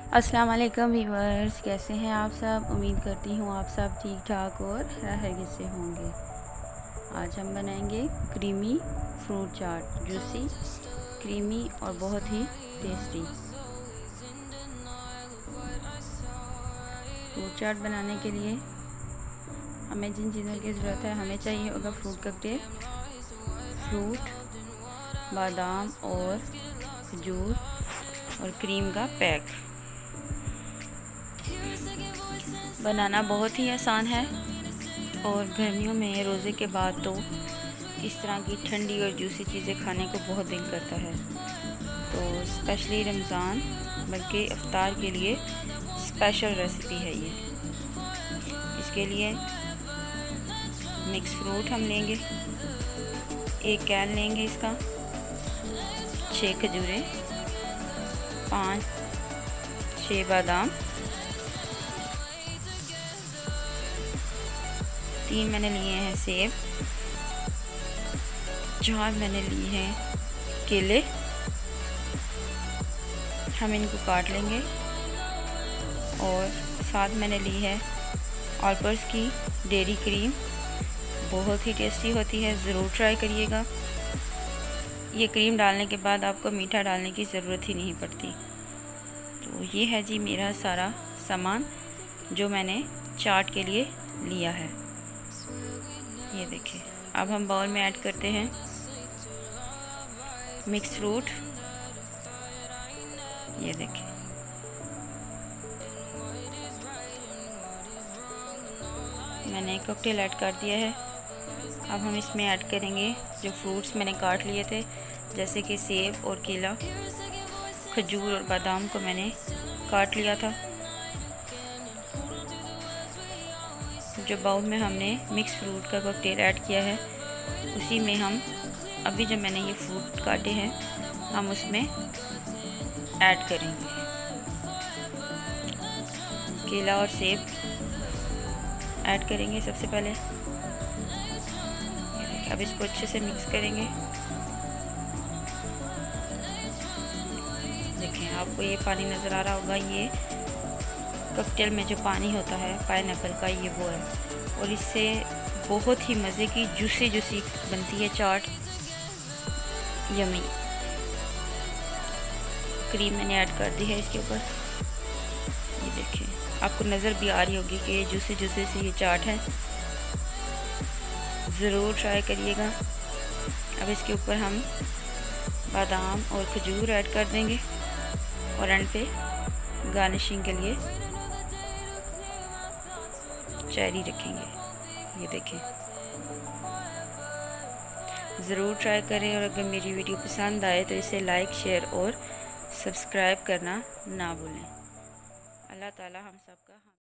अस्सलाम वालेकुम व्यूअर्स, कैसे हैं आप सब। उम्मीद करती हूँ आप सब ठीक ठाक और खैरियत से होंगे। आज हम बनाएंगे क्रीमी फ्रूट चाट, जूसी, क्रीमी और बहुत ही टेस्टी। फ्रूट चाट बनाने के लिए हमें जिन चीज़ों की ज़रूरत है, हमें चाहिए होगा फ्रूट कॉकटेल, फ्रूट, बादाम और खजूर और क्रीम का पैक। बनाना बहुत ही आसान है और गर्मियों में रोज़े के बाद तो इस तरह की ठंडी और जूसी चीज़ें खाने को बहुत दिल करता है। तो स्पेशली रमज़ान बल्कि इफ्तार के लिए स्पेशल रेसिपी है ये। इसके लिए मिक्स फ्रूट हम लेंगे, 1 कैन लेंगे इसका, 6 खजूरें, 5-6 बादाम, 3 मैंने लिए हैं सेब, 4 मैंने लिए हैं केले। हम इनको काट लेंगे। और 7 मैंने ली है ऑलपर्स की डेयरी क्रीम, बहुत ही टेस्टी होती है, ज़रूर ट्राई करिएगा। ये क्रीम डालने के बाद आपको मीठा डालने की ज़रूरत ही नहीं पड़ती। तो ये है जी मेरा सारा सामान जो मैंने चाट के लिए लिया है। ये देखिए, अब हम बाउल में ऐड करते हैं मिक्स फ्रूट। ये देखिए, मैंने कॉकटेल ऐड कर दिया है। अब हम इसमें ऐड करेंगे जो फ्रूट्स मैंने काट लिए थे, जैसे कि सेब और केला, खजूर और बादाम को मैंने काट लिया था। जो बाउल में हमने मिक्स फ्रूट का कॉकटेल ऐड किया है, उसी में हम अभी जो मैंने ये फ्रूट काटे हैं हम उसमें ऐड करेंगे। केला और सेब ऐड करेंगे सबसे पहले। अब इसको अच्छे से मिक्स करेंगे। देखें, आपको ये पानी नज़र आ रहा होगा, ये कॉकटेल में जो पानी होता है पाइनएप्पल का, ये वो है। और इससे बहुत ही मज़े की जूसी जूसी बनती है चाट, यमी। क्रीम मैंने ऐड कर दी है इसके ऊपर। ये देखिए, आपको नज़र भी आ रही होगी कि ये जूसी जूसी सी ये चाट है, ज़रूर ट्राई करिएगा। अब इसके ऊपर हम बादाम और खजूर ऐड कर देंगे और एंड पे गार्निशिंग के लिए चेरी रखेंगे। ये देखें, ज़रूर ट्राई करें। और अगर मेरी वीडियो पसंद आए तो इसे लाइक, शेयर और सब्सक्राइब करना ना भूलें। अल्लाह ताला हम सब का